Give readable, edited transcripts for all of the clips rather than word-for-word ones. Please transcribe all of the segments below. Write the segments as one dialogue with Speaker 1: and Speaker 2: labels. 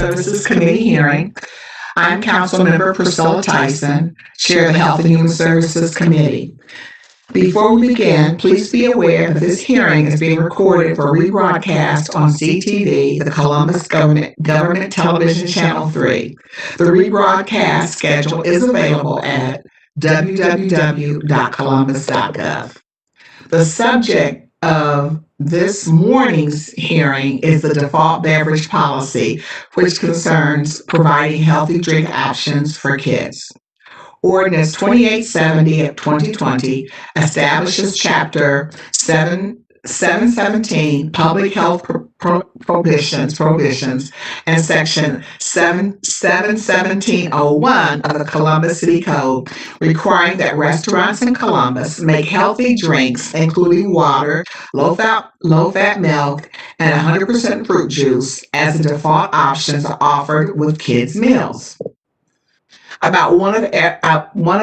Speaker 1: Services Committee hearing. I'm Councilmember Priscilla Tyson, Chair of the Health and Human Services Committee. Before we begin, please be aware that this hearing is being recorded for rebroadcast on CTV, the Columbus Government Television Channel 3. The rebroadcast schedule is available at www.columbus.gov. The subject of this morning's hearing is the default beverage policy, which concerns providing healthy drink options for kids. Ordinance 2870 of 2020 establishes Chapter 717 Public Health Prohibitions and Section 71701 of the Columbus City Code, requiring that restaurants in Columbus make healthy drinks, including water, low-fat milk, and 100% fruit juice as the default options offered with kids' meals. About one of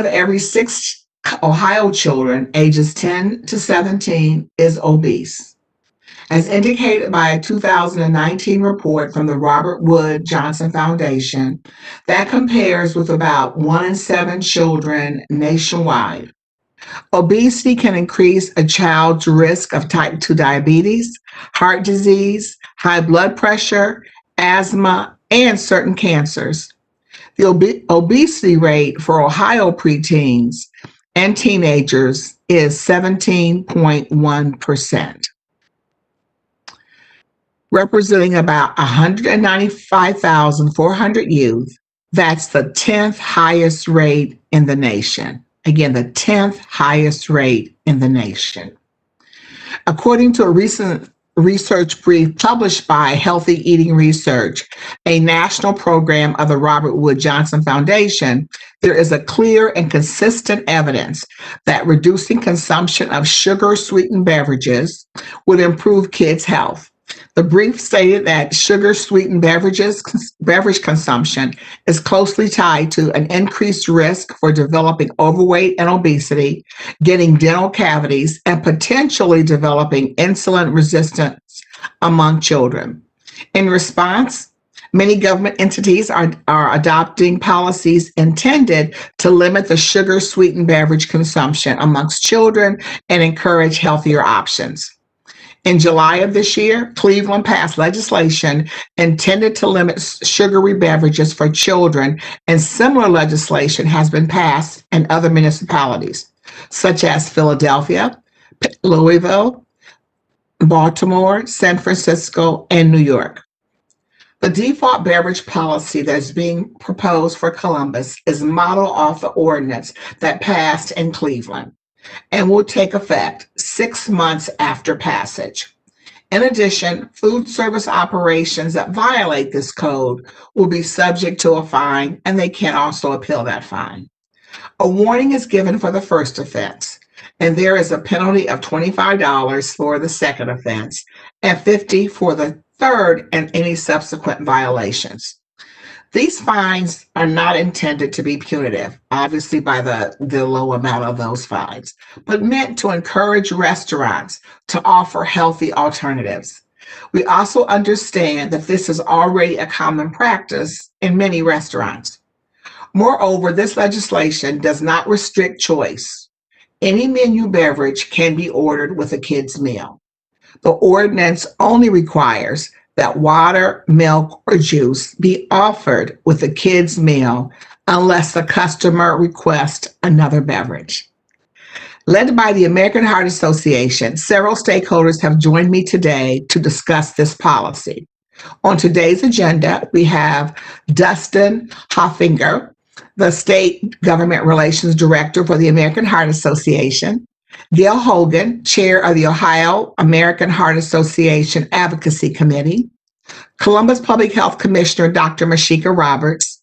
Speaker 1: every 6 Ohio children ages 10 to 17 is obese. As indicated by a 2019 report from the Robert Wood Johnson Foundation, that compares with about 1 in 7 children nationwide. Obesity can increase a child's risk of type 2 diabetes, heart disease, high blood pressure, asthma, and certain cancers. The obesity rate for Ohio preteens and teenagers is 17.1%, representing about 195,400 youth. That's the 10th highest rate in the nation. Again, the 10th highest rate in the nation. According to a recent research brief published by Healthy Eating Research, a national program of the Robert Wood Johnson Foundation, there is a clear and consistent evidence that reducing consumption of sugar-sweetened beverages would improve kids' health. The brief stated that sugar-sweetened beverage consumption is closely tied to an increased risk for developing overweight and obesity, getting dental cavities, and potentially developing insulin resistance among children. In response, many government entities are adopting policies intended to limit the sugar-sweetened beverage consumption amongst children and encourage healthier options. In July of this year, Cleveland passed legislation intended to limit sugary beverages for children, and similar legislation has been passed in other municipalities, such as Philadelphia, Louisville, Baltimore, San Francisco, and New York. The default beverage policy that's being proposed for Columbus is modeled off the ordinance that passed in Cleveland and will take effect 6 months after passage. In addition, food service operations that violate this code will be subject to a fine, and they can also appeal that fine. A warning is given for the first offense, and there is a penalty of $25 for the second offense and $50 for the third and any subsequent violations. These fines are not intended to be punitive, obviously by the low amount of those fines, but meant to encourage restaurants to offer healthy alternatives. We also understand that this is already a common practice in many restaurants. Moreover, this legislation does not restrict choice. Any menu beverage can be ordered with a kid's meal. The ordinance only requires that water, milk, or juice be offered with a kid's meal unless the customer requests another beverage. Led by the American Heart Association, several stakeholders have joined me today to discuss this policy. On today's agenda, we have Dustin Hoffinger, the State Government Relations Director for the American Heart Association, Gail Hogan, Chair of the Ohio American Heart Association Advocacy Committee, Columbus Public Health Commissioner Dr. Mashika Roberts,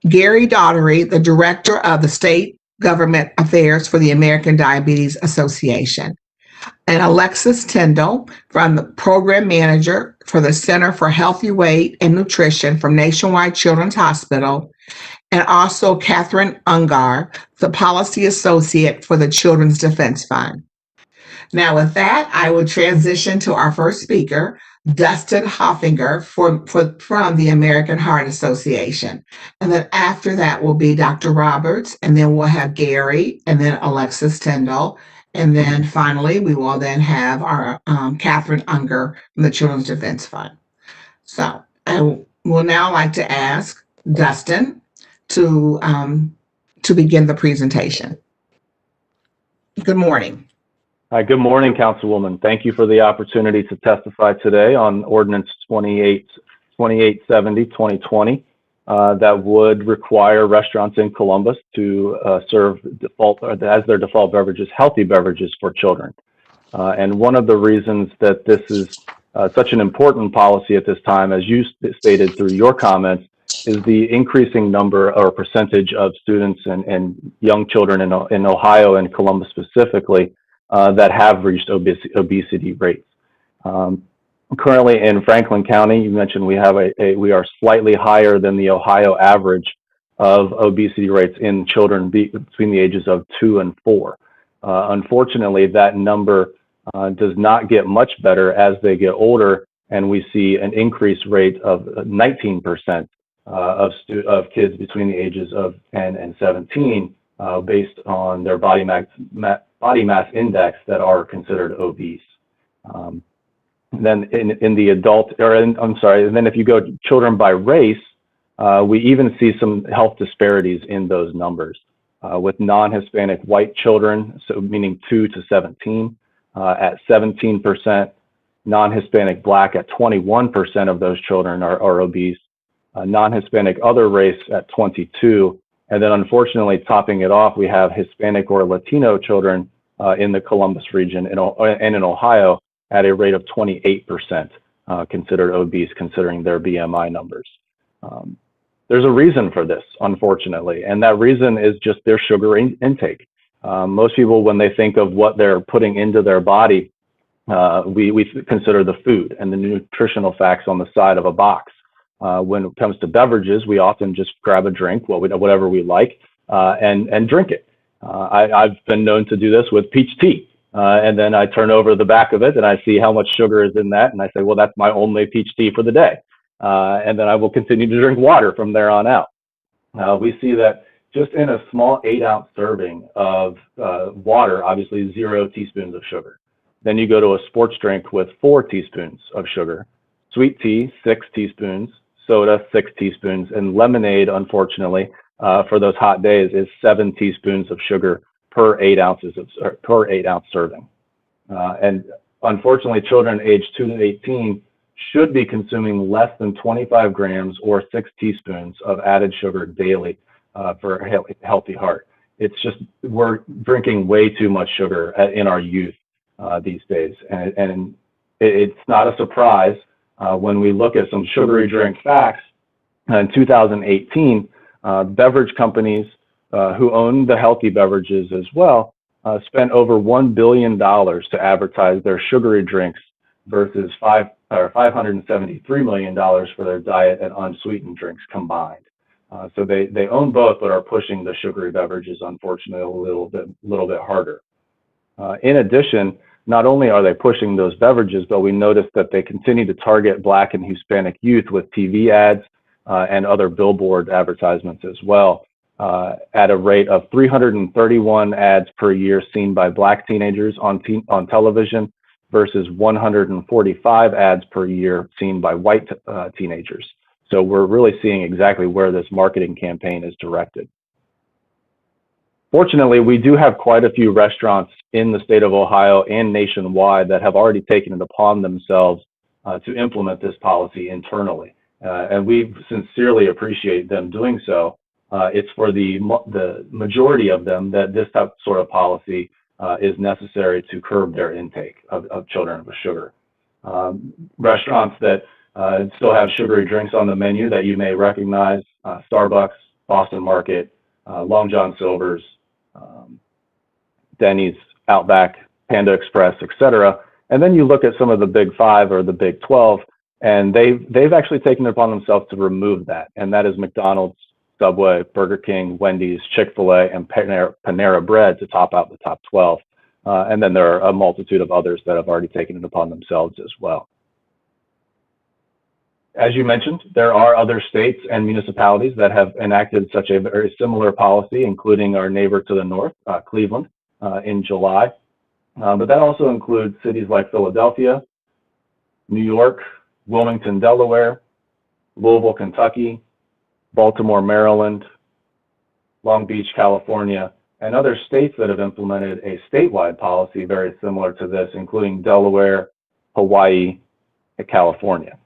Speaker 1: Gary Dougherty, the Director of the State Government Affairs for the American Diabetes Association, and Alexis Tindall, from the Program Manager for the Center for Healthy Weight and Nutrition from Nationwide Children's Hospital, and also Katherine Ungar, the Policy Associate for the Children's Defense Fund. Now with that, I will transition to our first speaker, Dustin Hoffinger from the American Heart Association. And then after that will be Dr. Roberts, and then we'll have Gary, and then Alexis Tindall. And then finally, we will then have our Katherine Ungar from the Children's Defense Fund. So I will now like to ask Dustin to begin the presentation. Good morning.
Speaker 2: Hi, good morning, Councilwoman. Thank you for the opportunity to testify today on Ordinance 2870, 2020, that would require restaurants in Columbus to serve as their default beverages, healthy beverages for children. And one of the reasons that this is such an important policy at this time, as you stated through your comments, is the increasing number or percentage of students and young children in Ohio and Columbus specifically that have reached obesity rates. Currently in Franklin County, you mentioned we are slightly higher than the Ohio average of obesity rates in children between the ages of 2 and 4. Unfortunately, that number does not get much better as they get older, and we see an increased rate of 19% of kids between the ages of 10 and 17 based on their body mass index that are considered obese. Then in the adult, and then if you go children by race, we even see some health disparities in those numbers. With non-Hispanic white children, so meaning 2 to 17, at 17%, non-Hispanic Black at 21% of those children are obese, non-Hispanic other race at 22, and then unfortunately topping it off, we have Hispanic or Latino children in the Columbus region and in Ohio at a rate of 28% considered obese, considering their BMI numbers. There's a reason for this, unfortunately, and that reason is just their sugar intake. Most people, when they think of what they're putting into their body, we consider the food and the nutritional facts on the side of a box. When it comes to beverages, we often just grab a drink, whatever we like, and drink it. I've been known to do this with peach tea. And then I turn over the back of it and I see how much sugar is in that. And I say, well, that's my only peach tea for the day. And then I will continue to drink water from there on out. We see that just in a small 8-ounce serving of water, obviously 0 teaspoons of sugar. Then you go to a sports drink with 4 teaspoons of sugar, sweet tea, 6 teaspoons, soda, 6 teaspoons, and lemonade, unfortunately, for those hot days is 7 teaspoons of sugar per 8-ounce serving. And unfortunately, children aged 2 to 18 should be consuming less than 25 grams or 6 teaspoons of added sugar daily for a healthy heart. It's just, we're drinking way too much sugar in our youth these days. And it's not a surprise when we look at some sugary drink facts. In 2018, beverage companies who own the healthy beverages as well spent over $1 billion to advertise their sugary drinks versus $573 million for their diet and unsweetened drinks combined. So they own both, but are pushing the sugary beverages, unfortunately, a little bit harder. In addition, not only are they pushing those beverages, but we noticed that they continue to target Black and Hispanic youth with TV ads and other billboard advertisements as well, at a rate of 331 ads per year seen by Black teenagers on television versus 145 ads per year seen by white teenagers. So we're really seeing exactly where this marketing campaign is directed. Fortunately, we do have quite a few restaurants in the state of Ohio and nationwide that have already taken it upon themselves to implement this policy internally. And we sincerely appreciate them doing so. It's for the majority of them that this sort of policy is necessary to curb their intake of children with sugar. Restaurants that still have sugary drinks on the menu that you may recognize, Starbucks, Boston Market, Long John Silver's, Denny's, Outback, Panda Express, etc. And then you look at some of the Big 5 or the Big 12, and they've actually taken it upon themselves to remove that. And that is McDonald's, Subway, Burger King, Wendy's, Chick-fil-A, and Panera Bread to top out the top 12. And then there are a multitude of others that have already taken it upon themselves as well. As you mentioned, there are other states and municipalities that have enacted such a very similar policy, including our neighbor to the north, Cleveland, in July. But that also includes cities like Philadelphia, New York, Wilmington, Delaware, Louisville, Kentucky, Baltimore, Maryland, Long Beach, California, and other states that have implemented a statewide policy very similar to this, including Delaware, Hawaii, and California.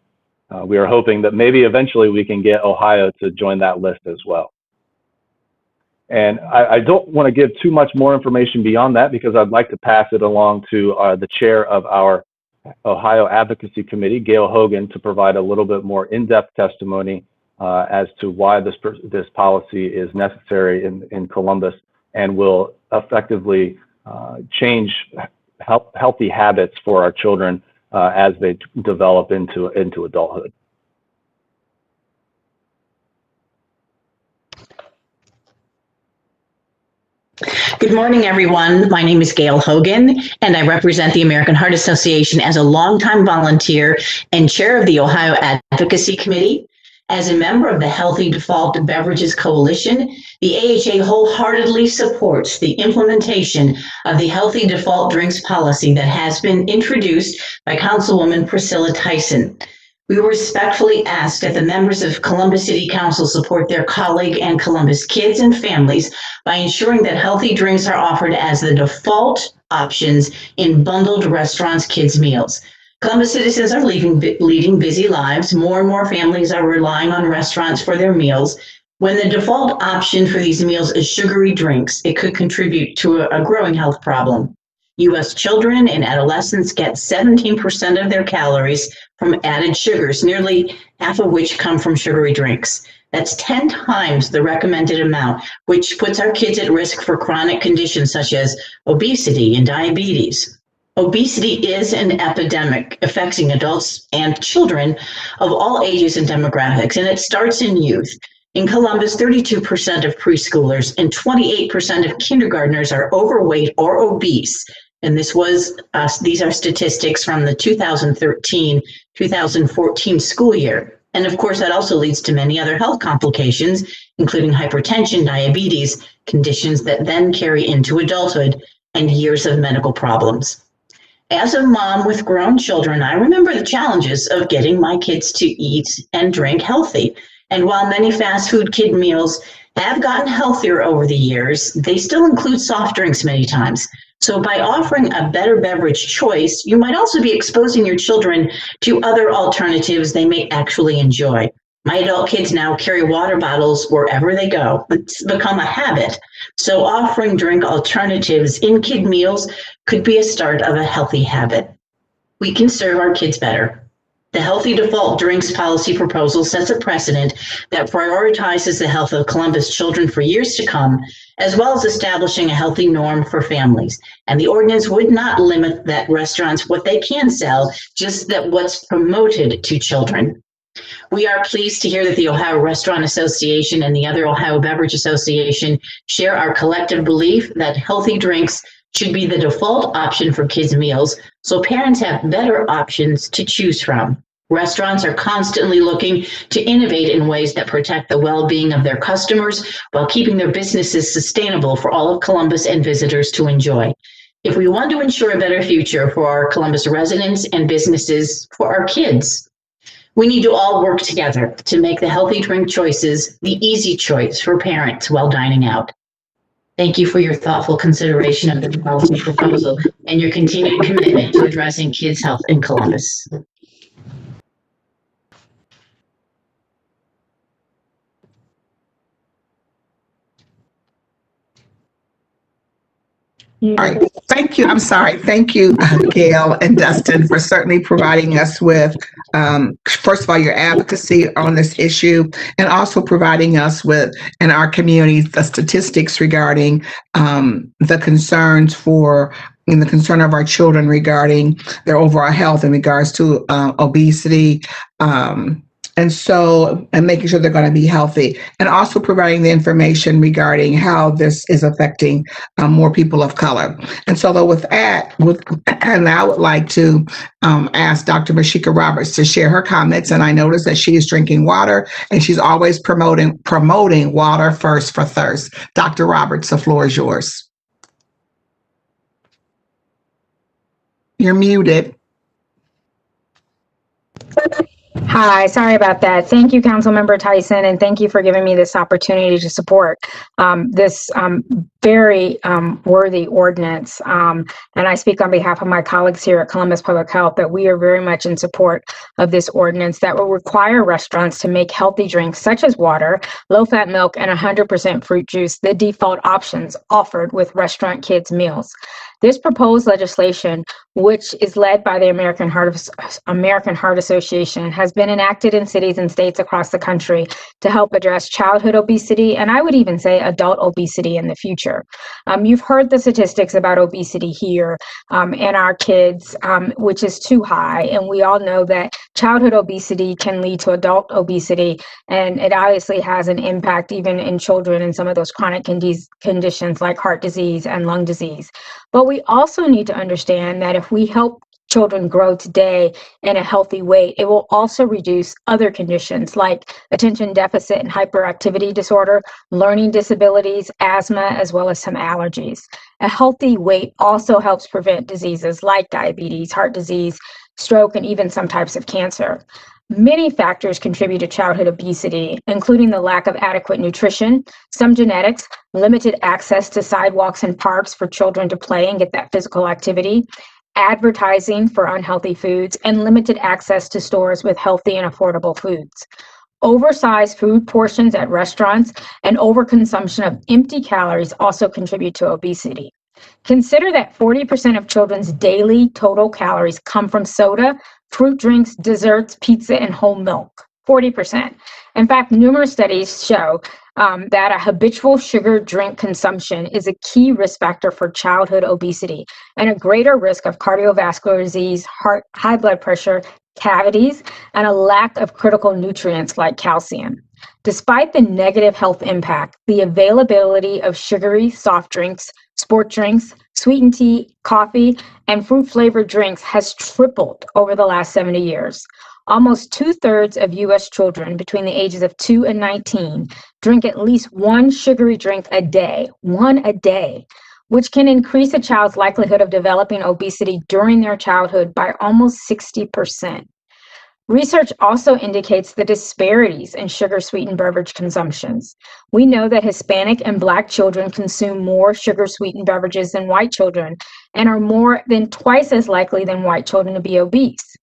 Speaker 2: We are hoping that maybe eventually we can get Ohio to join that list as well. And I don't want to give too much more information beyond that, because I'd like to pass it along to the chair of our Ohio Advocacy Committee, Gail Hogan, to provide a little bit more in-depth testimony as to why this policy is necessary in Columbus and will effectively change healthy habits for our children as they develop into adulthood.
Speaker 3: Good morning, everyone. My name is Gail Hogan, and I represent the American Heart Association as a longtime volunteer and chair of the Ohio Advocacy Committee. As a member of the Healthy Default Beverages Coalition, the AHA wholeheartedly supports the implementation of the Healthy Default Drinks policy that has been introduced by Councilwoman Priscilla Tyson. We respectfully ask that the members of Columbus City Council support their colleague and Columbus kids and families by ensuring that healthy drinks are offered as the default options in bundled restaurants' kids' meals. Columbus citizens are leading busy lives. More and more families are relying on restaurants for their meals. When the default option for these meals is sugary drinks, it could contribute to a growing health problem. U.S. children and adolescents get 17% of their calories from added sugars, nearly half of which come from sugary drinks. That's 10 times the recommended amount, which puts our kids at risk for chronic conditions such as obesity and diabetes. Obesity is an epidemic affecting adults and children of all ages and demographics, and it starts in youth. In Columbus, 32% of preschoolers and 28% of kindergartners are overweight or obese. And these are statistics from the 2013-2014 school year. And of course, that also leads to many other health complications, including hypertension, diabetes, conditions that then carry into adulthood and years of medical problems. As a mom with grown children, I remember the challenges of getting my kids to eat and drink healthy. And while many fast food kid meals have gotten healthier over the years, they still include soft drinks many times. So by offering a better beverage choice, you might also be exposing your children to other alternatives they may actually enjoy. My adult kids now carry water bottles wherever they go. It's become a habit. So offering drink alternatives in kid meals could be a start of a healthy habit. We can serve our kids better. The Healthy Default Drinks policy proposal sets a precedent that prioritizes the health of Columbus children for years to come, as well as establishing a healthy norm for families. And the ordinance would not limit that restaurants what they can sell, just that what's promoted to children. We are pleased to hear that the Ohio Restaurant Association and the other Ohio Beverage Association share our collective belief that healthy drinks should be the default option for kids' meals, so parents have better options to choose from. Restaurants are constantly looking to innovate in ways that protect the well-being of their customers while keeping their businesses sustainable for all of Columbus and visitors to enjoy. If we want to ensure a better future for our Columbus residents and businesses, for our kids, we need to all work together to make the healthy drink choices the easy choice for parents while dining out. Thank you for your thoughtful consideration of the policy proposal and your continued commitment to addressing kids' health in Columbus.
Speaker 1: All right. Thank you. I'm sorry. Thank you, Gail and Dustin, for certainly providing us with, first of all, your advocacy on this issue, and also providing us with, in our community, the statistics regarding the concerns and the concern of our children regarding their overall health in regards to obesity, and making sure they're going to be healthy, and also providing the information regarding how this is affecting more people of color. And so, though, and I would like to ask Dr. Mashika Roberts to share her comments. And I noticed that she is drinking water, and she's always promoting water first for thirst. Dr. Roberts, the floor is yours. You're muted.
Speaker 4: Hi, sorry about that. Thank you, Councilmember Tyson, and thank you for giving me this opportunity to support this very worthy ordinance. And I speak on behalf of my colleagues here at Columbus Public Health that we are very much in support of this ordinance that will require restaurants to make healthy drinks such as water, low-fat milk, and 100% fruit juice the default options offered with restaurant kids' meals. This proposed legislation, which is led by the American Heart Association, has been enacted in cities and states across the country to help address childhood obesity, and I would even say adult obesity in the future. You've heard the statistics about obesity here in our kids, which is too high, and we all know that childhood obesity can lead to adult obesity, and it obviously has an impact even in children in some of those chronic conditions like heart disease and lung disease. But we also need to understand that if we help children grow today in a healthy way, it will also reduce other conditions like attention deficit and hyperactivity disorder, learning disabilities, asthma, as well as some allergies. A healthy weight also helps prevent diseases like diabetes, heart disease, stroke, and even some types of cancer. Many factors contribute to childhood obesity, including the lack of adequate nutrition, some genetics, limited access to sidewalks and parks for children to play and get that physical activity, advertising for unhealthy foods, and limited access to stores with healthy and affordable foods. Oversized food portions at restaurants and overconsumption of empty calories also contribute to obesity. Consider that 40% of children's daily total calories come from soda, fruit drinks, desserts, pizza, and whole milk. 40%. In fact, numerous studies show that a habitual sugar drink consumption is a key risk factor for childhood obesity and a greater risk of cardiovascular disease, heart, high blood pressure, cavities, and a lack of critical nutrients like calcium. Despite the negative health impact, the availability of sugary soft drinks, sport drinks, sweetened tea, coffee, and fruit-flavored drinks has tripled over the last 70 years. Almost 2/3 of U.S. children between the ages of 2 and 19 drink at least one sugary drink a day, which can increase a child's likelihood of developing obesity during their childhood by almost 60%. Research also indicates the disparities in sugar-sweetened beverage consumptions. We know that Hispanic and Black children consume more sugar-sweetened beverages than white children and are more than twice as likely than white children to be obese.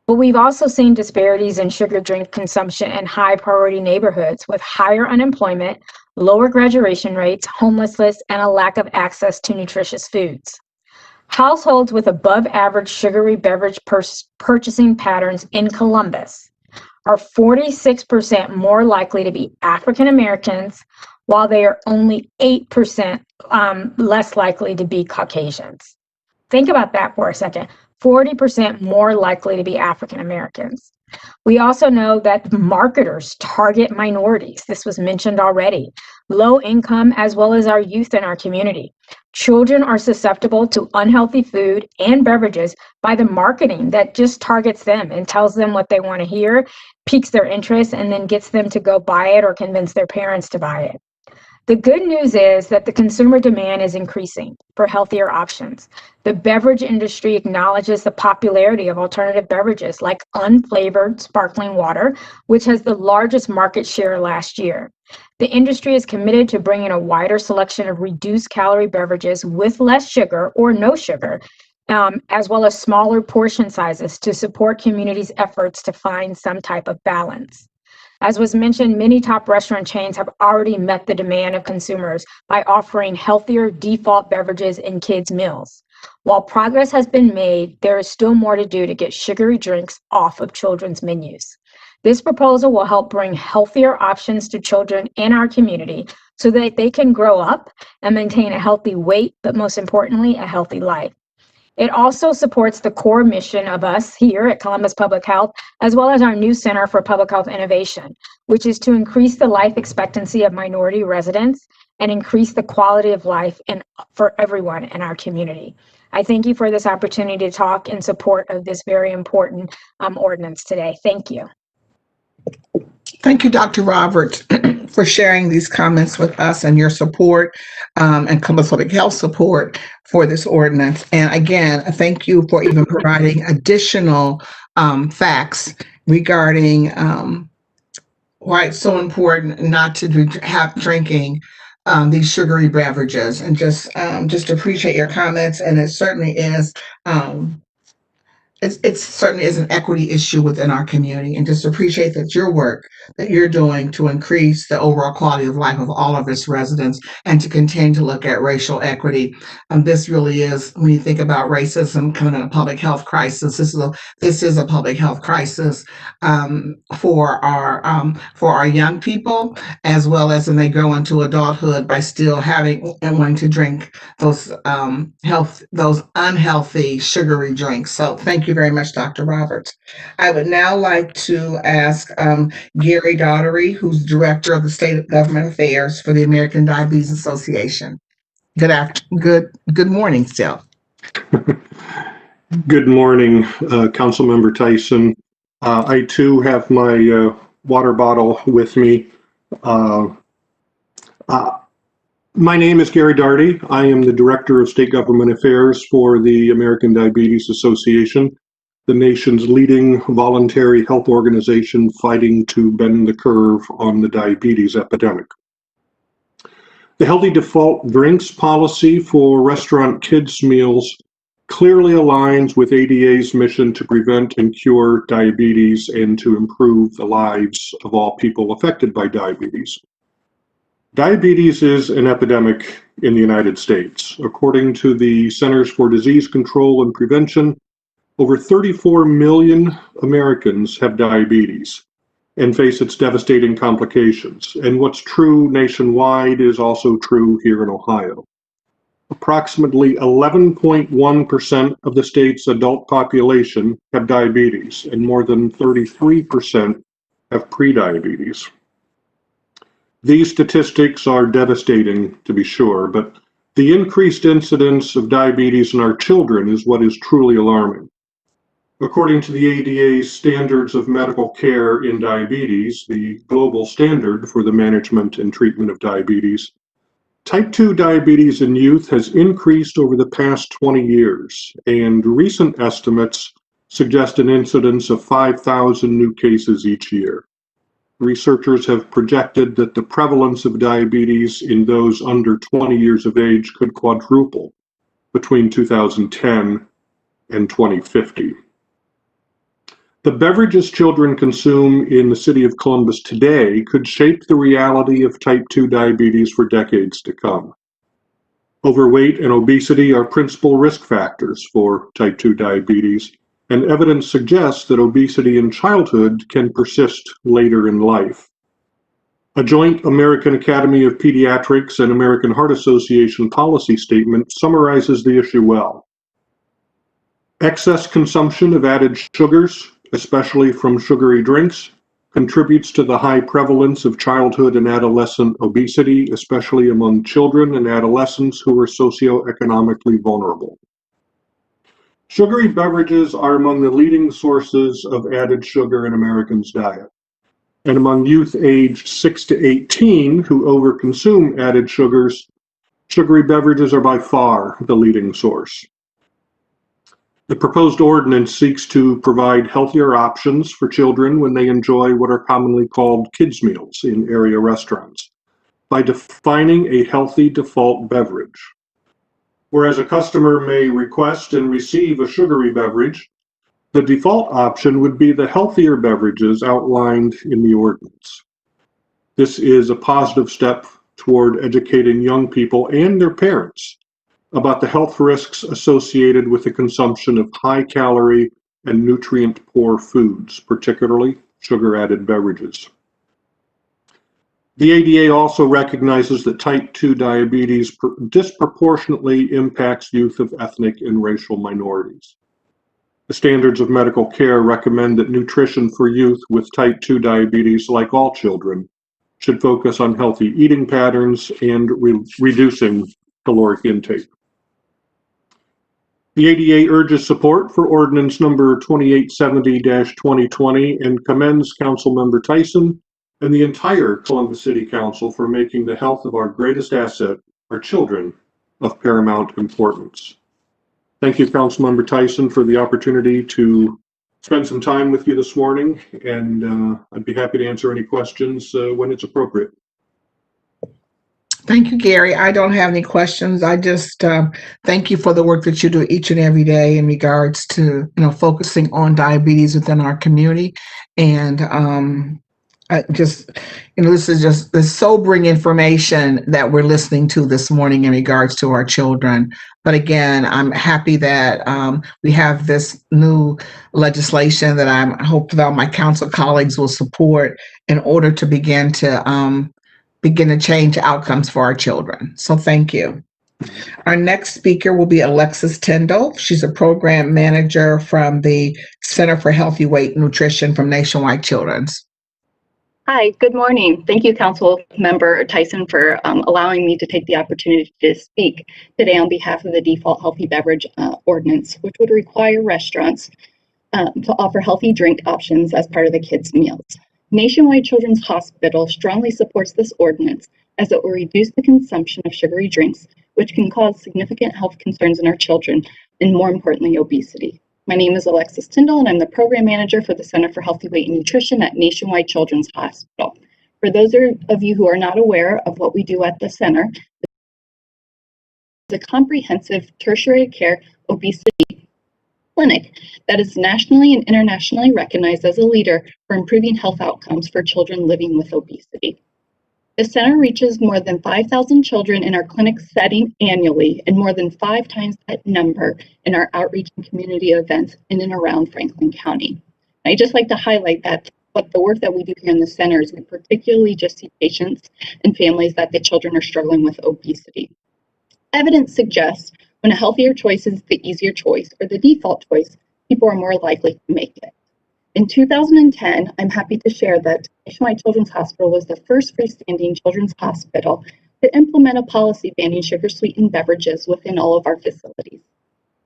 Speaker 4: But we've also seen disparities in sugar drink consumption in high-priority neighborhoods with higher unemployment, lower graduation rates, homelessness, and a lack of access to nutritious foods. Households with above-average sugary beverage purchasing patterns in Columbus are 46% more likely to be African Americans, while they are only 8% less likely to be Caucasians. Think about that for a second. 40% more likely to be African Americans. We also know that marketers target minorities. This was mentioned already. Low income, as well as our youth in our community. Children are susceptible to unhealthy food and beverages by the marketing that just targets them and tells them what they want to hear, piques their interest, and then gets them to go buy it or convince their parents to buy it. The good news is that the consumer demand is increasing for healthier options. The beverage industry acknowledges the popularity of alternative beverages like unflavored sparkling water, which has the largest market share last year. The industry is committed to bringing a wider selection of reduced calorie beverages with less sugar or no sugar, as well as smaller portion sizes to support communities' efforts to find some type of balance. As was mentioned, many top restaurant chains have already met the demand of consumers by offering healthier default beverages in kids' meals. While progress has been made, there is still more to do to get sugary drinks off of children's menus. This proposal will help bring healthier options to children in our community so that they can grow up and maintain a healthy weight, but most importantly, a healthy life. It also supports the core mission of us here at Columbus Public Health, as well as our new Center for Public Health Innovation, which is to increase the life expectancy of minority residents and increase the quality of life for everyone in our community. I thank you for this opportunity to talk in support of this very important ordinance today. Thank you.
Speaker 1: Thank you, Dr. Roberts, for sharing these comments with us and your support and Columbus Public Health support for this ordinance. And again, thank you for even providing additional facts regarding why it's so important not to have drinking these sugary beverages, and just appreciate your comments. And it certainly is. It certainly is an equity issue within our community, and just appreciate that your work that you're doing to increase the overall quality of life of all of its residents and to continue to look at racial equity. This really is, when you think about racism coming in a public health crisis, this is a public health crisis for our young people, as well as when they grow into adulthood by still having and wanting to drink those unhealthy sugary drinks. So thank you very much, Dr. Roberts. I would now like to ask Gary Dougherty, who's Director of the State Government Affairs for the American Diabetes Association. Good morning, still.
Speaker 5: Good morning, Councilmember Tyson. I too have my water bottle with me. My name is Gary Dougherty. I am the Director of State Government Affairs for the American Diabetes Association, the nation's leading voluntary health organization fighting to bend the curve on the diabetes epidemic. The healthy default drinks policy for restaurant kids' meals clearly aligns with ADA's mission to prevent and cure diabetes and to improve the lives of all people affected by diabetes. Diabetes is an epidemic in the United States. According to the Centers for Disease Control and Prevention, over 34 million Americans have diabetes and face its devastating complications. And what's true nationwide is also true here in Ohio. Approximately 11.1% of the state's adult population have diabetes, and more than 33% have prediabetes. These statistics are devastating, to be sure, but the increased incidence of diabetes in our children is what is truly alarming. According to the ADA's Standards of Medical Care in Diabetes, the global standard for the management and treatment of diabetes, type 2 diabetes in youth has increased over the past 20 years, and recent estimates suggest an incidence of 5,000 new cases each year. Researchers have projected that the prevalence of diabetes in those under 20 years of age could quadruple between 2010 and 2050. The beverages children consume in the city of Columbus today could shape the reality of type 2 diabetes for decades to come. Overweight and obesity are principal risk factors for type 2 diabetes, and evidence suggests that obesity in childhood can persist later in life. A joint American Academy of Pediatrics and American Heart Association policy statement summarizes the issue well. Excess consumption of added sugars, especially from sugary drinks, contributes to the high prevalence of childhood and adolescent obesity, especially among children and adolescents who are socioeconomically vulnerable. Sugary beverages are among the leading sources of added sugar in Americans' diet. And among youth aged 6 to 18 who overconsume added sugars, sugary beverages are by far the leading source. The proposed ordinance seeks to provide healthier options for children when they enjoy what are commonly called kids' meals in area restaurants by defining a healthy default beverage. Whereas a customer may request and receive a sugary beverage, the default option would be the healthier beverages outlined in the ordinance. This is a positive step toward educating young people and their parents about the health risks associated with the consumption of high-calorie and nutrient-poor foods, particularly sugar-added beverages. The ADA also recognizes that type 2 diabetes disproportionately impacts youth of ethnic and racial minorities. The standards of medical care recommend that nutrition for youth with type 2 diabetes, like all children, should focus on healthy eating patterns and reducing caloric intake. The ADA urges support for ordinance number 2870-2020 and commends Councilmember Tyson and the entire Columbus City Council for making the health of our greatest asset, our children, of paramount importance. Thank you, Councilmember Tyson, for the opportunity to spend some time with you this morning, and I'd be happy to answer any questions when it's appropriate.
Speaker 1: Thank you, Gary. I don't have any questions. I just thank you for the work that you do each and every day in regards to, focusing on diabetes within our community. And this is just the sobering information that we're listening to this morning in regards to our children. But again, I'm happy that we have this new legislation that I hope that my council colleagues will support in order to begin to change outcomes for our children. So thank you. Our next speaker will be Alexis Tindall. She's a program manager from the Center for Healthy Weight Nutrition from Nationwide Children's.
Speaker 6: Hi, good morning. Thank you, Council Member Tyson, for allowing me to take the opportunity to speak today on behalf of the default healthy beverage ordinance, which would require restaurants to offer healthy drink options as part of the kids' meals. Nationwide Children's Hospital strongly supports this ordinance as it will reduce the consumption of sugary drinks, which can cause significant health concerns in our children, and more importantly, obesity. My name is Alexis Tindall, and I'm the Program Manager for the Center for Healthy Weight and Nutrition at Nationwide Children's Hospital. For those of you who are not aware of what we do at the center, it's a comprehensive tertiary care obesity clinic that is nationally and internationally recognized as a leader for improving health outcomes for children living with obesity. The center reaches more than 5,000 children in our clinic setting annually, and more than 5 times that number in our outreach and community events in and around Franklin County. I'd just like to highlight that what the work that we do here in the center is we particularly just see patients and families that the children are struggling with obesity. Evidence suggests when a healthier choice is the easier choice or the default choice, people are more likely to make it. In 2010, I'm happy to share that Nationwide Children's Hospital was the first freestanding children's hospital to implement a policy banning sugar-sweetened beverages within all of our facilities.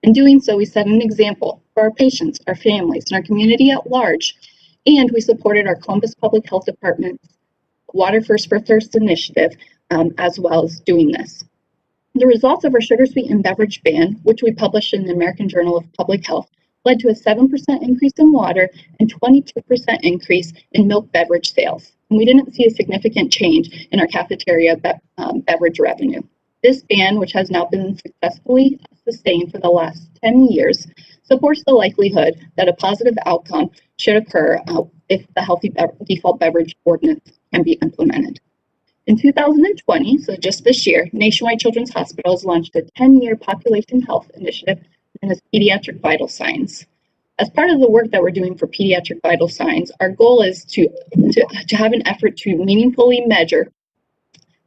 Speaker 6: In doing so, we set an example for our patients, our families, and our community at large, and we supported our Columbus Public Health Department's Water First for Thirst initiative, as well as doing this. The results of our sugar-sweetened beverage ban, which we published in the American Journal of Public Health, led to a 7% increase in water and 22% increase in milk beverage sales. And we didn't see a significant change in our cafeteria beverage revenue. This ban, which has now been successfully sustained for the last 10 years, supports the likelihood that a positive outcome should occur if the healthy default beverage ordinance can be implemented. In 2020, so just this year, Nationwide Children's Hospital has launched a 10-year population health initiative known as Pediatric Vital Signs. As part of the work that we're doing for Pediatric Vital Signs, our goal is to have an effort to meaningfully measure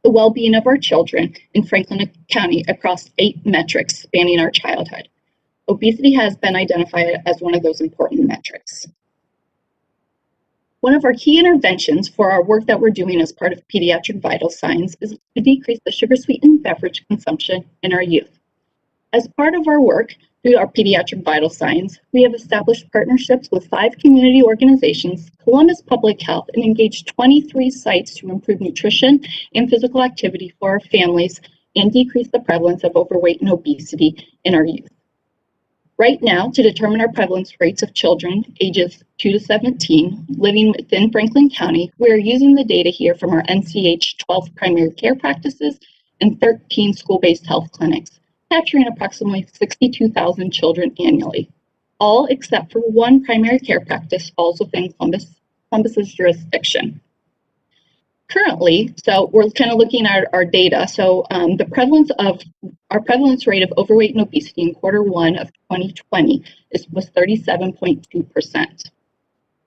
Speaker 6: the well-being of our children in Franklin County across 8 metrics spanning our childhood. Obesity has been identified as one of those important metrics. One of our key interventions for our work that we're doing as part of Pediatric Vital Signs is to decrease the sugar-sweetened beverage consumption in our youth. As part of our work through our Pediatric Vital Signs, we have established partnerships with 5 community organizations, Columbus Public Health, and engaged 23 sites to improve nutrition and physical activity for our families and decrease the prevalence of overweight and obesity in our youth. Right now, to determine our prevalence rates of children ages 2 to 17 living within Franklin County, we are using the data here from our NCH 12 primary care practices and 13 school-based health clinics, capturing approximately 62,000 children annually. All except for 1 primary care practice falls within Columbus's jurisdiction. Currently, so we're kind of looking at our data. So the prevalence rate of overweight and obesity in Q1 of 2020 was 37.2%.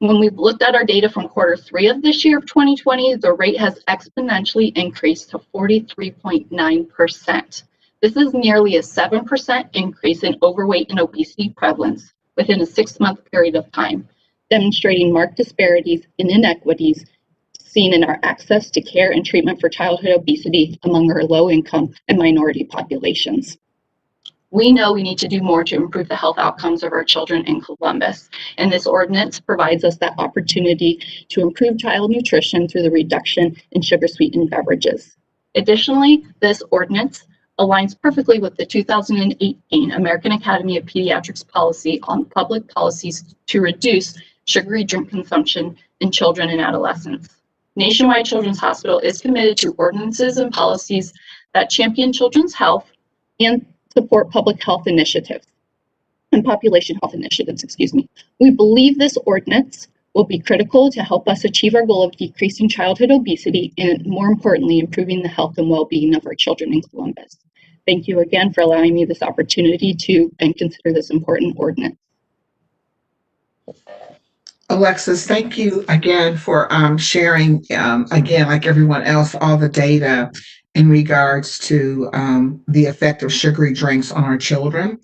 Speaker 6: When we've looked at our data from Q3 of this year of 2020, the rate has exponentially increased to 43.9%. This is nearly a 7% increase in overweight and obesity prevalence within a 6-month period of time, demonstrating marked disparities and inequities seen in our access to care and treatment for childhood obesity among our low-income and minority populations. We know we need to do more to improve the health outcomes of our children in Columbus, and this ordinance provides us that opportunity to improve child nutrition through the reduction in sugar-sweetened beverages. Additionally, this ordinance aligns perfectly with the 2018 American Academy of Pediatrics policy on public policies to reduce sugary drink consumption in children and adolescents. Nationwide Children's Hospital is committed to ordinances and policies that champion children's health and support public health initiatives and population health initiatives, We believe this ordinance will be critical to help us achieve our goal of decreasing childhood obesity and, more importantly, improving the health and well-being of our children in Columbus. Thank you again for allowing me this opportunity to consider this important ordinance.
Speaker 1: Alexis, thank you again for sharing, again, like everyone else, all the data in regards to the effect of sugary drinks on our children.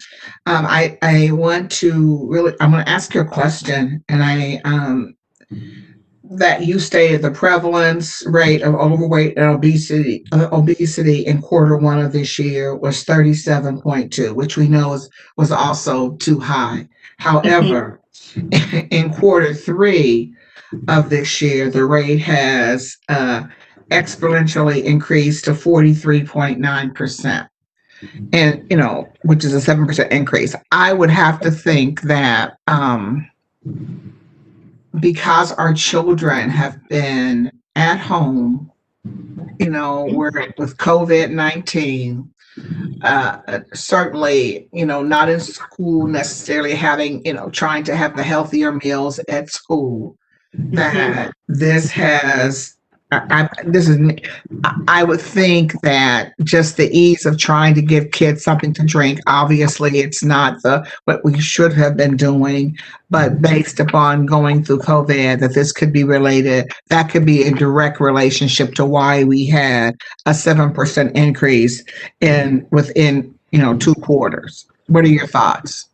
Speaker 1: I want to ask you a question, and that you stated the prevalence rate of overweight and obesity in Q1 of this year was 37.2, which we know was also too high. However, in Q3 of this year, the rate has exponentially increased to 43.9%, and which is a 7% increase. I would have to think that because our children have been at home, we're with COVID-19, certainly, not in school necessarily having, trying to have the healthier meals at school, that this has, I would think that just the ease of trying to give kids something to drink, obviously it's not what we should have been doing, but based upon going through COVID, that this could be related, that could be a direct relationship to why we had a 7% increase within 2 quarters. What are your thoughts?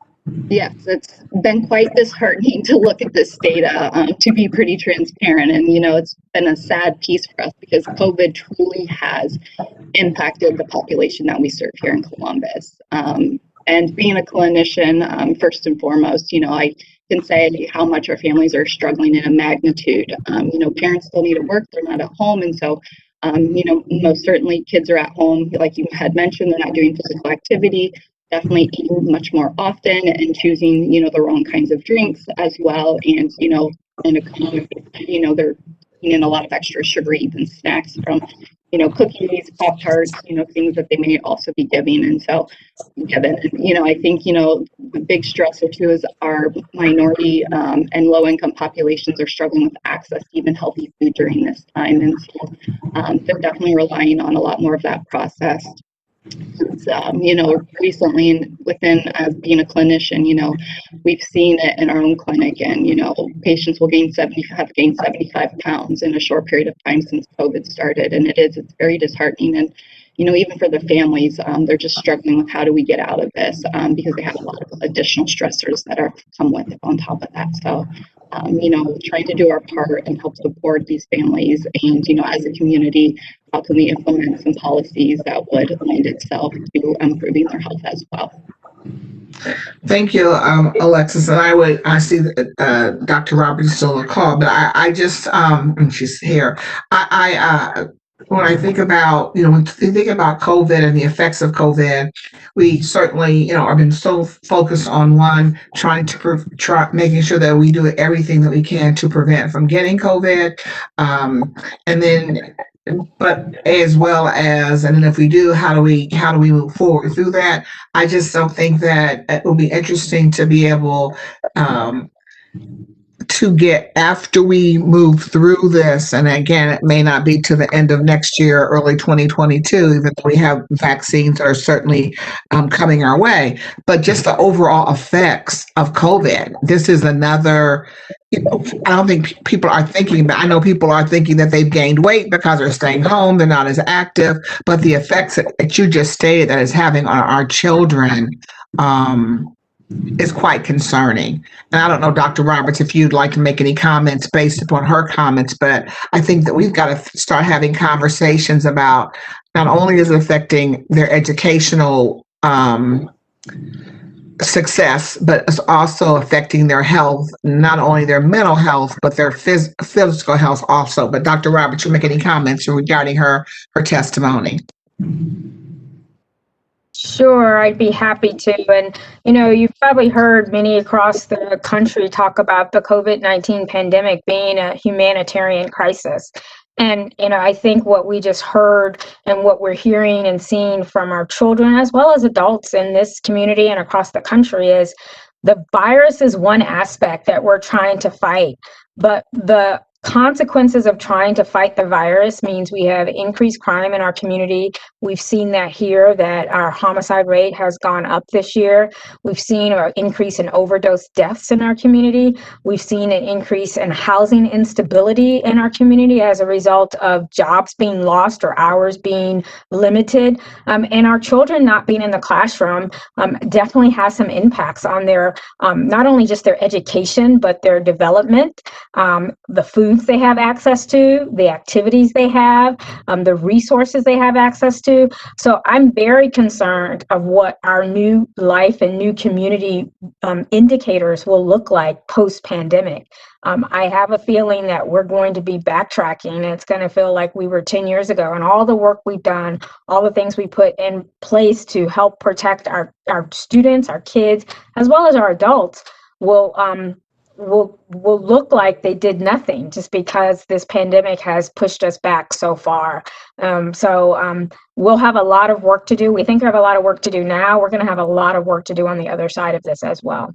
Speaker 6: Yes, it's been quite disheartening to look at this data, to be pretty transparent. And, it's been a sad piece for us because COVID truly has impacted the population that we serve here in Columbus. And being a clinician, first and foremost, I can say how much our families are struggling in a magnitude. Parents still need to work, they're not at home. And so, most certainly kids are at home. Like you had mentioned, they're not doing physical activity. Definitely eating much more often and choosing, the wrong kinds of drinks as well. And, in a common, they're eating a lot of extra sugary even snacks from, cookies, Pop-Tarts, things that they may also be giving. And so, I think, the big stressor too is our minority and low-income populations are struggling with access to even healthy food during this time. And so they're definitely relying on a lot more of that processed. Recently within being a clinician, we've seen it in our own clinic, and patients will have gained 75 pounds in a short period of time since COVID started, and it's very disheartening. And even for the families, they're just struggling with how do we get out of this, because they have a lot of additional stressors that are come with it on top of that. So trying to do our part and help support these families, and as a community, how can we implement some policies that would lend itself to improving their health as well.
Speaker 1: Thank you, Alexis. And I see that Dr. Roberts is still on the call, but I just, and she's here. When I think about, when you think about COVID and the effects of COVID, we certainly, have been so focused on making sure that we do everything that we can to prevent from getting COVID. But as well as, and then if we do, how do we move forward through that? I just don't think that it will be interesting to be able to get, after we move through this, and again, it may not be to the end of next year, early 2022, even though we have vaccines that are certainly coming our way, but just the overall effects of COVID. This is another I don't think people are thinking, but I know people are thinking that they've gained weight because they're staying home, they're not as active, but the effects that you just stated that it's having on our children is quite concerning. And I don't know, Dr. Roberts, if you'd like to make any comments based upon her comments, but I think that we've got to start having conversations about not only is it affecting their educational success, but it's also affecting their health, not only their mental health, but their physical health also. But Dr. Roberts, you make any comments regarding her testimony?
Speaker 4: Sure, I'd be happy to. And, you've probably heard many across the country talk about the COVID-19 pandemic being a humanitarian crisis. And, I think what we just heard and what we're hearing and seeing from our children as well as adults in this community and across the country is the virus is one aspect that we're trying to fight, but the consequences of trying to fight the virus means we have increased crime in our community. We've seen that here, that our homicide rate has gone up this year. We've seen an increase in overdose deaths in our community. We've seen an increase in housing instability in our community as a result of jobs being lost or hours being limited. And our children not being in the classroom definitely has some impacts on their, not only just their education, but their development, the foods they have access to, the activities they have, the resources they have access to. So I'm very concerned of what our new life and new community indicators will look like post-pandemic. I have a feeling that we're going to be backtracking, and it's going to feel like we were 10 years ago. And all the work we've done, all the things we put in place to help protect our students, our kids, as well as our adults will look like they did nothing just because this pandemic has pushed us back so far. So we'll have a lot of work to do. We think we have a lot of work to do now. We're going to have a lot of work to do on the other side of this as well.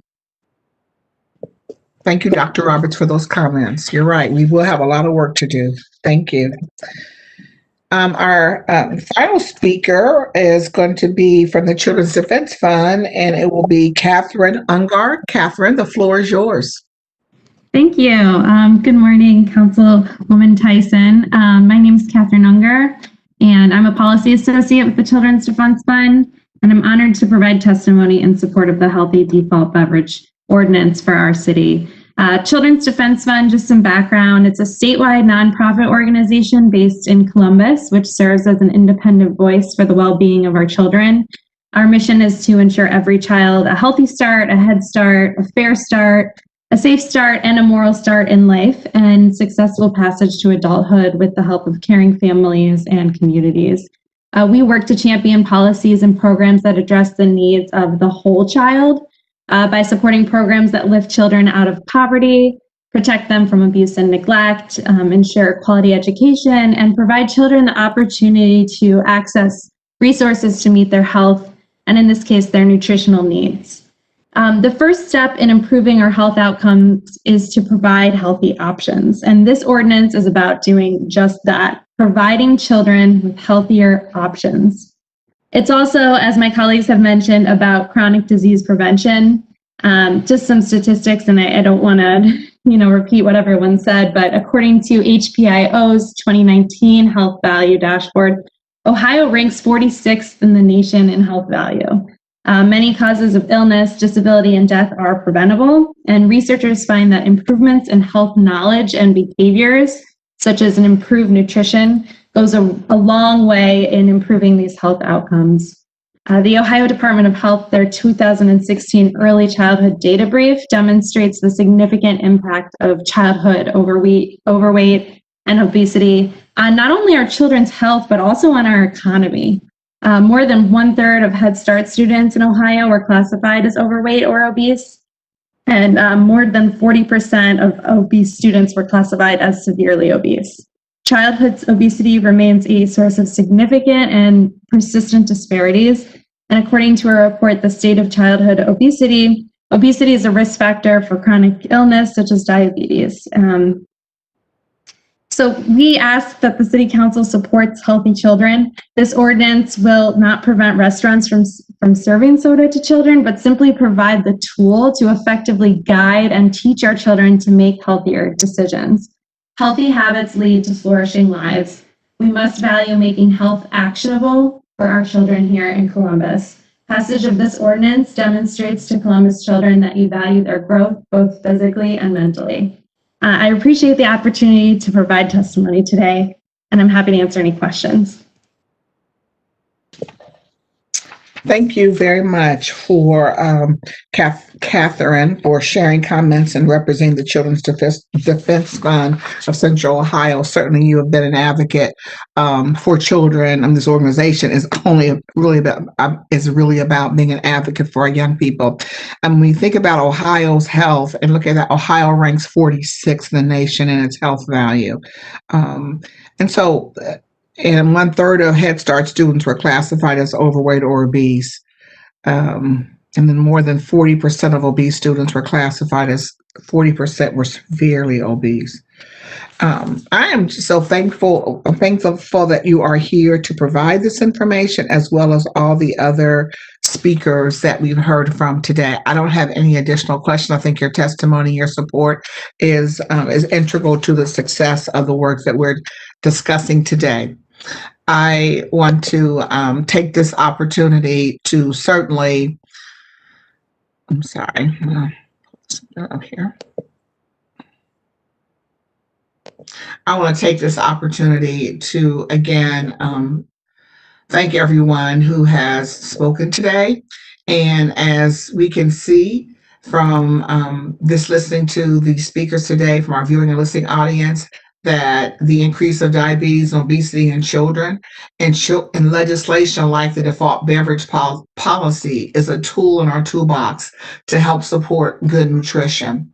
Speaker 1: Thank you, Dr. Roberts, for those comments. You're right. We will have a lot of work to do. Thank you. Our final speaker is going to be from the Children's Defense Fund, and it will be Katherine Ungar. Katherine, the floor is yours.
Speaker 7: Thank you. Good morning, Councilwoman Tyson. My name is Katherine Ungar, and I'm a policy associate with the Children's Defense Fund, and I'm honored to provide testimony in support of the Healthy Default Beverage Ordinance for our city. Children's Defense Fund, just some background, it's a statewide nonprofit organization based in Columbus, which serves as an independent voice for the well-being of our children. Our mission is to ensure every child a healthy start, a head start, a fair start, a safe start, and a moral start in life, and successful passage to adulthood with the help of caring families and communities. We work to champion policies and programs that address the needs of the whole child by supporting programs that lift children out of poverty, protect them from abuse and neglect, ensure quality education, and provide children the opportunity to access resources to meet their health, and in this case, their nutritional needs. The first step in improving our health outcomes is to provide healthy options. And this ordinance is about doing just that, providing children with healthier options. It's also, as my colleagues have mentioned, about chronic disease prevention. Just some statistics, and I don't want to repeat what everyone said, but according to HPIO's 2019 Health Value Dashboard, Ohio ranks 46th in the nation in health value. Many causes of illness, disability, and death are preventable, and researchers find that improvements in health knowledge and behaviors, such as an improved nutrition, goes a long way in improving these health outcomes. The Ohio Department of Health, their 2016 Early Childhood Data Brief demonstrates the significant impact of childhood overweight, and obesity on not only our children's health, but also on our economy. More than 1/3 of Head Start students in Ohio were classified as overweight or obese, and more than 40% of obese students were classified as severely obese. Childhood obesity remains a source of significant and persistent disparities. And according to a report, The State of Childhood Obesity, obesity is a risk factor for chronic illness such as diabetes. So we ask that the City Council supports healthy children. This ordinance will not prevent restaurants from serving soda to children, but simply provide the tool to effectively guide and teach our children to make healthier decisions. Healthy habits lead to flourishing lives. We must value making health actionable for our children here in Columbus. Passage of this ordinance demonstrates to Columbus children that you value their growth, both physically and mentally. I appreciate the opportunity to provide testimony today, and I'm happy to answer any questions.
Speaker 1: Thank you very much for Katherine for sharing comments and representing the Children's Defense Fund of Central Ohio. Certainly, you have been an advocate for children, and this organization is really about being an advocate for our young people. And when we think about Ohio's health and look at that, Ohio ranks 46th in the nation in its health value, and 1/3 of Head Start students were classified as overweight or obese. And then more than 40% of obese students were classified as 40% were severely obese. I am so thankful that you are here to provide this information, as well as all the other speakers that we've heard from today. I don't have any additional questions. I think your testimony, your support is integral to the success of the work that we're discussing today. I want to take this opportunity to certainly, I want to take this opportunity to again thank everyone who has spoken today. And as we can see from this listening to the speakers today, from our viewing and listening audience, that the increase of diabetes and obesity in children and legislation like the default beverage policy is a tool in our toolbox to help support good nutrition.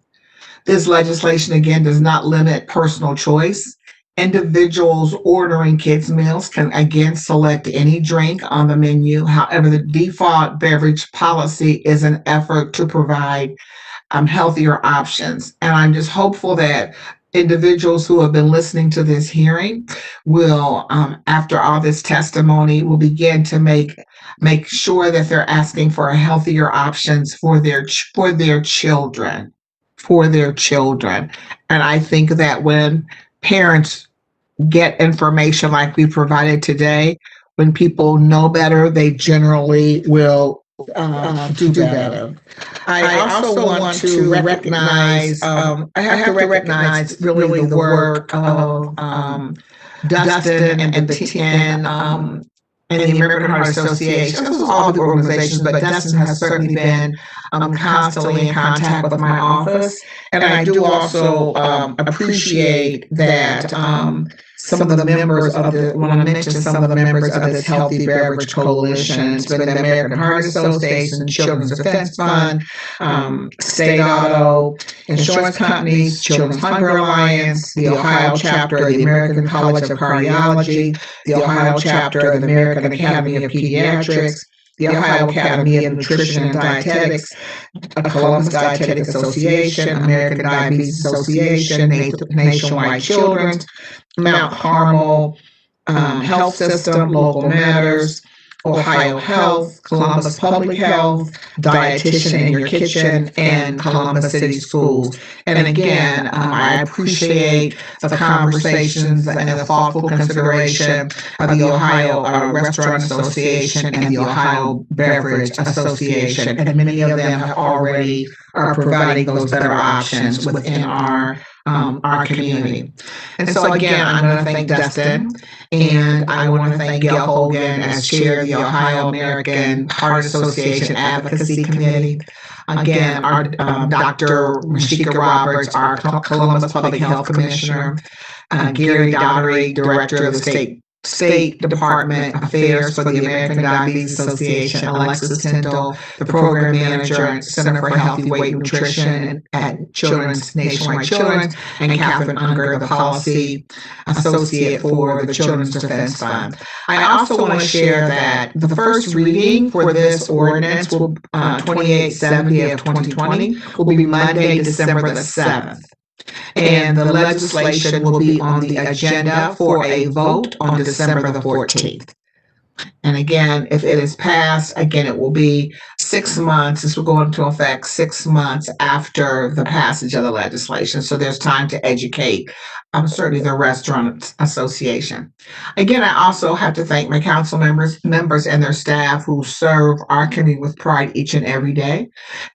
Speaker 1: This legislation, again, does not limit personal choice. Individuals ordering kids' meals can, again, select any drink on the menu. However, the default beverage policy is an effort to provide healthier options. And I'm just hopeful that individuals who have been listening to this hearing will, after all this testimony, will begin to make sure that they're asking for healthier options for their children. And I think that when parents get information like we provided today, when people know better, they generally will do better. I also want to recognize, I have to recognize really the work of Dustin and the American Heart Association. This is all the organizations, but Dustin has certainly been constantly in contact with my office. And I do also appreciate that some of the members of this Healthy Beverage Coalition. It's been the American Heart Association, Children's Defense Fund, State Auto Insurance Companies, Children's Hunger Alliance, the Ohio chapter of the American College of Cardiology, the Ohio chapter of the American Academy of Pediatrics, the Ohio Academy of Nutrition and Dietetics, Columbus Dietetic Association, American Diabetes Association, Nationwide Children's, Mount Carmel Health System, Local Matters, Ohio Health, Columbus Public Health, Dietitian in Your Kitchen, and Columbus City Schools. And again, I appreciate the conversations and the thoughtful consideration of the Ohio Restaurant Association and the Ohio Beverage Association. And many of them have already are providing those better options within our community. And so again, I'm going to thank Dustin, and I want to thank Gail Hogan as chair of the Ohio American Heart Association Advocacy Committee. Again, our Dr. Mashika Roberts, our Columbus Public Health Commissioner, Gary Dougherty, Director of the State Department Affairs for the American Diabetes Association, Alexis Tindall, the Program Manager at Center for Healthy Weight Nutrition at Nationwide Children's, and Katherine Ungar, the Policy Associate for the Children's Defense Fund. I also want to share that the first reading for this ordinance will 2870 of 2020 will be Monday, December the 7th. And the legislation will be on the agenda for a vote on December the 14th. And again, if it is passed, again, it will be 6 months. This will go into effect 6 months after the passage of the legislation. So there's time to educate, certainly the Restaurant Association. Again, I also have to thank my council members and their staff who serve our community with pride each and every day.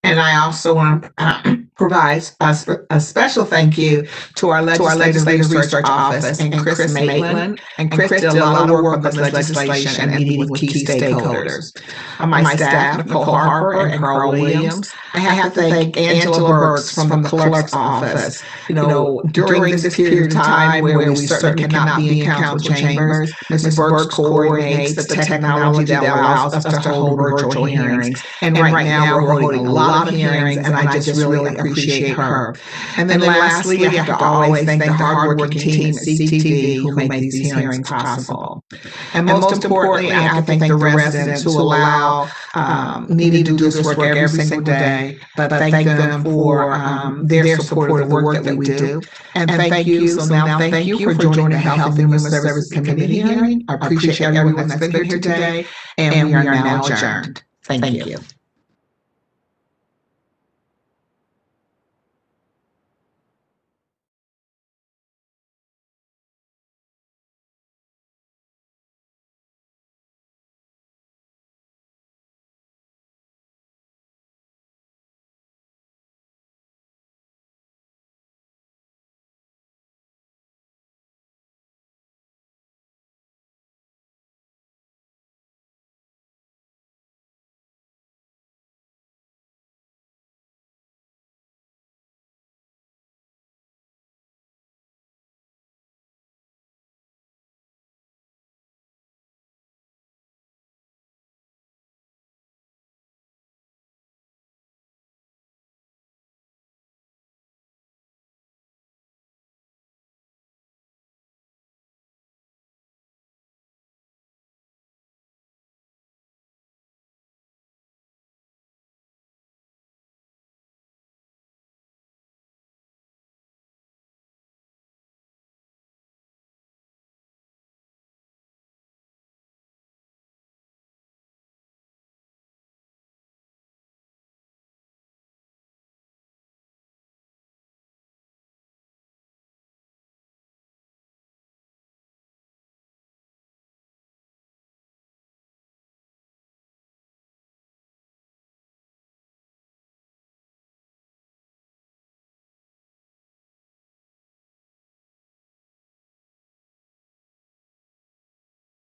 Speaker 1: And I also want to provide a special thank you to our Legislative Research Office and Chris Maitland. And Chris did a lot of work on this legislation and meeting with key stakeholders. My staff, Nicole Harper and Carl Williams. I have to thank Angela Burks from the clerk's office. During this period of time where we certainly cannot be in council chambers, Ms. Burks coordinates the technology that allows us to hold virtual hearings. And right now we're holding a lot of hearings, and I just really appreciate her. And then lastly, I have to always thank the hardworking team at CTV who make these hearings possible. And most importantly, I have to thank the residents who allow me to do this work every single day, but thank them for their support of the work that we do. And thank you. So now thank you for joining the Health and Human Services Committee hearing. I appreciate everyone that's been here today, and we are now adjourned. Thank you.